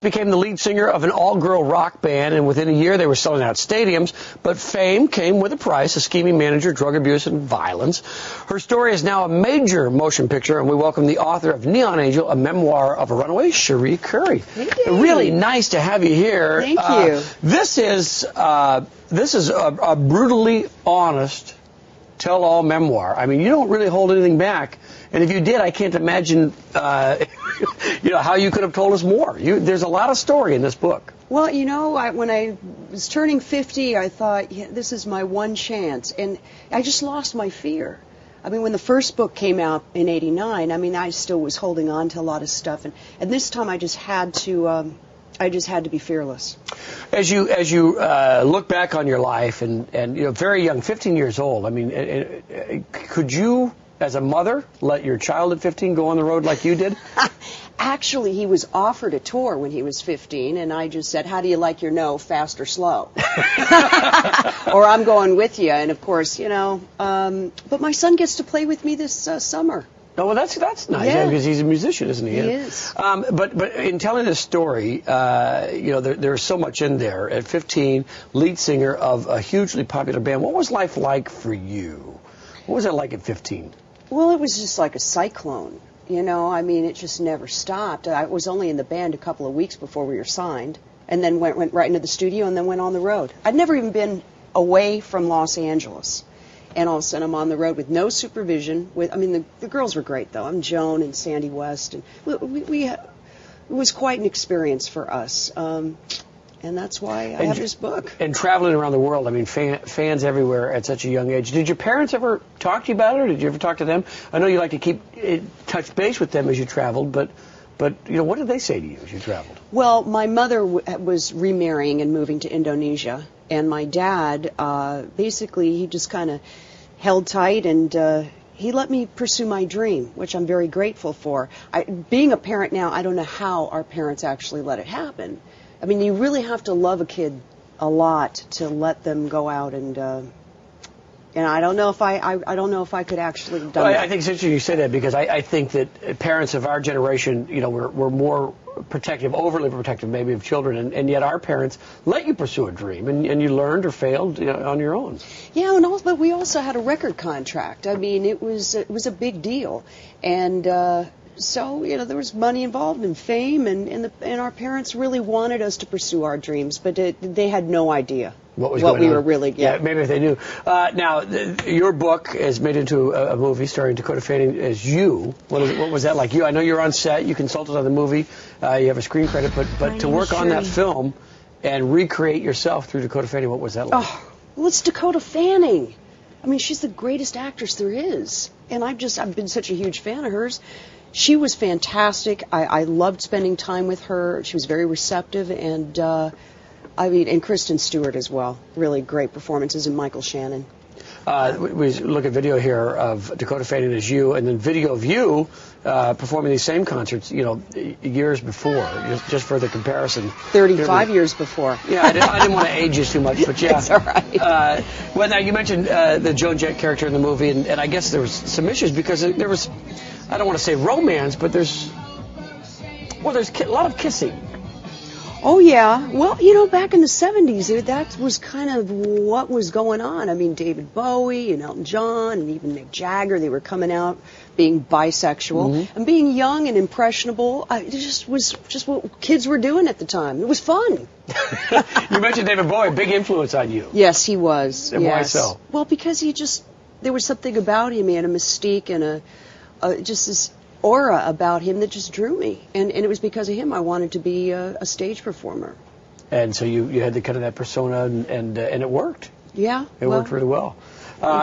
Became the lead singer of an all-girl rock band, and within a year they were selling out stadiums. But fame came with a price: a scheming manager, drug abuse, and violence. Her story is now a major motion picture, and we welcome the author of Neon Angel, a memoir of a runaway, Cherie. Hey. Really nice to have you here. Thank you. This is a brutally honest tell-all memoir. I mean, you don't really hold anything back. And if you did, I can't imagine, how you could have told us more. There's a lot of story in this book. Well, when I was turning 50, I thought, this is my one chance. And I just lost my fear. I mean, when the first book came out in '89, I still was holding on to a lot of stuff. And this time I just had to be fearless. As you look back on your life and very young, 15 years old, could you, as a mother, let your child at 15 go on the road like you did? Actually, he was offered a tour when he was 15, and I just said, how do you like your no, fast or slow? Or I'm going with you. And, of course, but my son gets to play with me this summer. Oh, well, that's nice, because he's a musician, isn't he? He is. But in telling this story, there's so much in there. At 15, lead singer of a hugely popular band. What was life like for you? What was it like at 15? Well, it was just like a cyclone. It just never stopped. I was only in the band a couple of weeks before we were signed, and then went right into the studio and then went on the road. I'd never even been away from Los Angeles. And all of a sudden I'm on the road with no supervision. The girls were great, though. I'm Joan and Sandy West. And it was quite an experience for us. And that's why I have this book. And traveling around the world, fans everywhere at such a young age. Did your parents ever talk to you about it, or did you ever talk to them? I know you like to keep touch base with them as you traveled, but what did they say to you as you traveled? Well, my mother was remarrying and moving to Indonesia, and my dad, basically, he just kind of held tight, and he let me pursue my dream, which I'm very grateful for. Being a parent now, I don't know how our parents actually let it happen. You really have to love a kid a lot to let them go out and I don't know if I could actually have done that. I think it's interesting you say that, because I think that parents of our generation, were more protective, overly protective maybe of children, and yet our parents let you pursue a dream, and you learned or failed on your own. Yeah, but we also had a record contract. It was a big deal, and so, there was money involved and fame, and our parents really wanted us to pursue our dreams, but they had no idea what we were really getting. Yeah, maybe if they knew. Now, your book is made into a movie starring Dakota Fanning as you. What was that like? I know you're on set, you consulted on the movie, you have a screen credit, but to work on that film and recreate yourself through Dakota Fanning, what was that like? Oh, well, it's Dakota Fanning. She's the greatest actress there is, and I've been such a huge fan of hers. She was fantastic. I loved spending time with her. She was very receptive, and and Kristen Stewart as well. Really great performances, and Michael Shannon. We look at video here of Dakota Fanning as you, and then video of you performing these same concerts, years before, just for the comparison. 35 years before. Yeah, I didn't want to age you too much, but yeah. It's all right. Well, now you mentioned the Joan Jett character in the movie, and I guess there was some issues because there was, I don't want to say romance, but there's a lot of kissing. Oh, yeah. Well, back in the 70s, that was kind of what was going on. David Bowie and Elton John and even Mick Jagger, they were coming out being bisexual. Mm-hmm. And being young and impressionable, it was just what kids were doing at the time. It was fun. You mentioned David Bowie, big influence on you. Yes, he was. And why so? Well, because there was something about him. He had a mystique and just this aura about him that just drew me, and it was because of him I wanted to be a stage performer. And so you had the kind of that persona, and it worked. Yeah, it worked really well.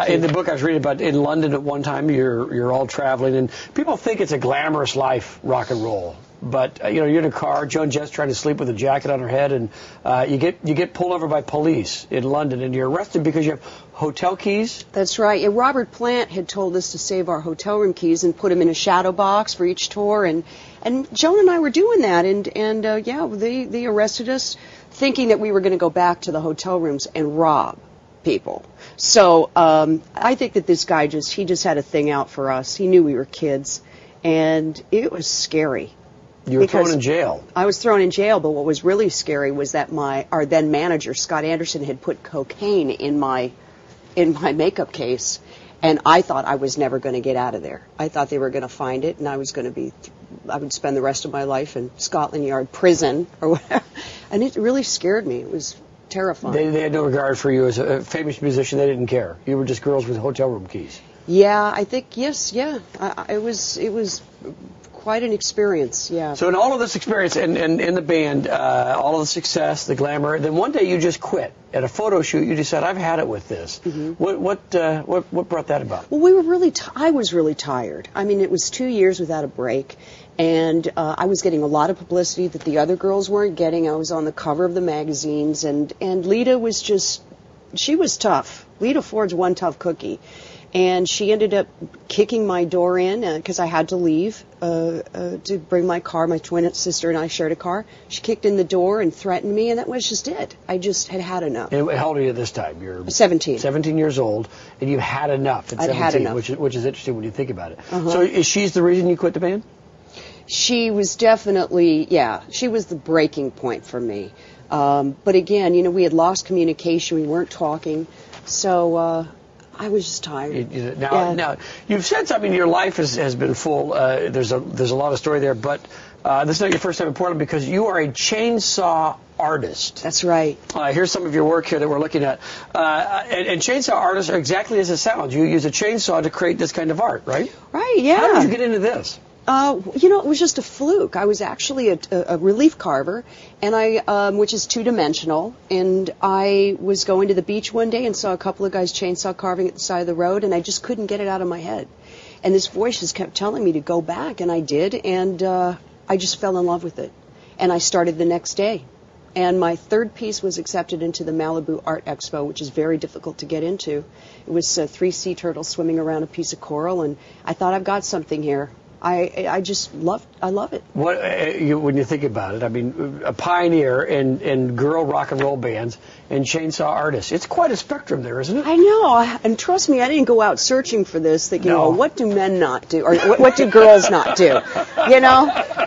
In the book I was reading about, in London at one time, you're all traveling, and people think it's a glamorous life, rock and roll. But you're in a car, Joan Jett's trying to sleep with a jacket on her head, and you get pulled over by police in London, and you're arrested because you have hotel keys. That's right. Yeah, Robert Plant had told us to save our hotel room keys and put them in a shadow box for each tour, and Joan and I were doing that, and they arrested us, thinking that we were going to go back to the hotel rooms and rob people. So I think that this guy he just had a thing out for us. He knew we were kids, and it was scary. You were thrown in jail. I was thrown in jail, but what was really scary was that our then manager, Scott Anderson, had put cocaine in my makeup case, and I thought I was never going to get out of there. I thought they were going to find it, and I would spend the rest of my life in Scotland Yard prison or whatever. And it really scared me. It was terrifying. They had no regard for you as a famous musician. They didn't care. You were just girls with hotel room keys. Yeah, I think, yes, yeah. It was quite an experience, yeah. So in all of this experience and in the band, all of the success, the glamour, then one day you just quit. At a photo shoot, you just said, "I've had it with this." Mm-hmm. What brought that about? Well, I was really tired. I mean, it was 2 years without a break, and I was getting a lot of publicity that the other girls weren't getting. I was on the cover of the magazines, and Lita was she was tough. Lita Ford's one tough cookie. And she ended up kicking my door in because I had to leave to bring my car. My twin sister and I shared a car. She kicked in the door and threatened me, and that was just it. I just had enough. And how old are you this time? You're 17. 17 years old, and you had enough at 17, had enough. Which is interesting when you think about it. Uh-huh. So is she the reason you quit the band? She was definitely, yeah, she was the breaking point for me. But again, we had lost communication. We weren't talking. So I was just tired. Now, you've said something. Your life has been full. There's a lot of story there, but this is not your first time in Portland because you are a chainsaw artist. That's right. Here's some of your work here that we're looking at. And chainsaw artists are exactly as it sounds. You use a chainsaw to create this kind of art, right? Right. Yeah. How did you get into this? It was just a fluke. I was actually a relief carver, and which is two-dimensional, and I was going to the beach one day and saw a couple of guys chainsaw carving at the side of the road, and I just couldn't get it out of my head. And this voice just kept telling me to go back, and I did, and I just fell in love with it. And I started the next day. And my third piece was accepted into the Malibu Art Expo, which is very difficult to get into. It was 3 sea turtles swimming around a piece of coral, and I thought, I've got something here. I love it. When you think about it, I mean, a pioneer in girl rock and roll bands and chainsaw artists. It's quite a spectrum there, isn't it? I know, and trust me, I didn't go out searching for this, thinking, well, what do men not do, or what do girls not do?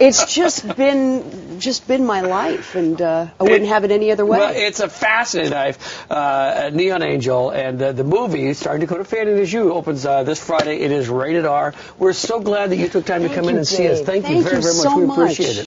It's just been my life, and I wouldn't have it any other way. Well, it's a fascinating life. Neon Angel, and the movie, starring Dakota Fanning as you, opens this Friday. It is rated R. We're so glad that you took time to come in and see us. Thank you very, very much. We appreciate it.